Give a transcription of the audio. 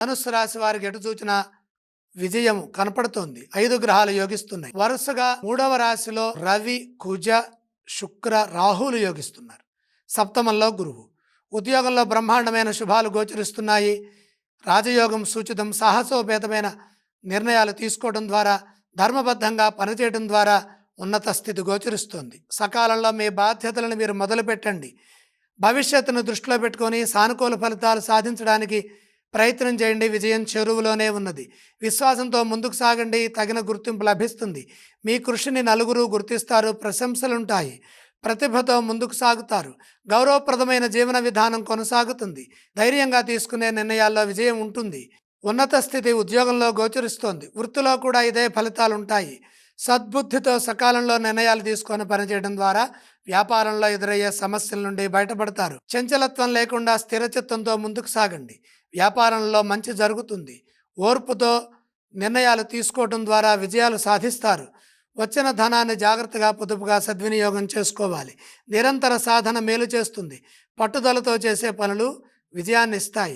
ధనుస్సు రాశి వారికి ఎటు చూచినా విజయం కనపడుతోంది. 5 గ్రహాలు యోగిస్తున్నాయి. వరుసగా 3వ రాశిలో రవి, కుజ, శుక్ర, రాహువులు యోగిస్తున్నారు. సప్తమంలో గురువు. ఉద్యోగంలో బ్రహ్మాండమైన శుభాలు గోచరిస్తున్నాయి. రాజయోగం సూచితం. సాహసోపేతమైన నిర్ణయాలు తీసుకోవడం ద్వారా, ధర్మబద్ధంగా పనిచేయడం ద్వారా ఉన్నత స్థితి గోచరిస్తుంది. సకాలంలో మీ బాధ్యతలను మీరు మొదలుపెట్టండి. భవిష్యత్తును దృష్టిలో పెట్టుకొని సానుకూల ఫలితాలు సాధించడానికి ప్రయత్నం చేయండి. విజయం చెరువులోనే ఉన్నది. విశ్వాసంతో ముందుకు సాగండి. తగిన గుర్తింపు లభిస్తుంది. మీ కృషిని నలుగురు గుర్తిస్తారు. ప్రశంసలుంటాయి. ప్రతిభతో ముందుకు సాగుతారు. గౌరవప్రదమైన జీవన విధానం కొనసాగుతుంది. ధైర్యంగా తీసుకునే నిర్ణయాల్లో విజయం ఉంటుంది. ఉన్నత స్థితి ఉద్యోగంలో గోచరిస్తోంది. వృత్తిలో కూడా ఇదే ఫలితాలు ఉంటాయి. సద్బుద్ధితో సకాలంలో నిర్ణయాలు తీసుకొని పనిచేయడం ద్వారా వ్యాపారంలో ఎదురయ్యే సమస్యల నుండి బయటపడతారు. చంచలత్వం లేకుండా స్థిరచిత్తంతో ముందుకు సాగండి. వ్యాపారంలో మంచి జరుగుతుంది. ఓర్పుతో నిర్ణయాలు తీసుకోవడం ద్వారా విజయాలు సాధిస్తారు. వచ్చిన ధనాన్ని జాగ్రత్తగా పొదుపుగా సద్వినియోగం చేసుకోవాలి. నిరంతర సాధన మేలు చేస్తుంది. పట్టుదలతో చేసే పనులు విజయాన్ని ఇస్తాయి.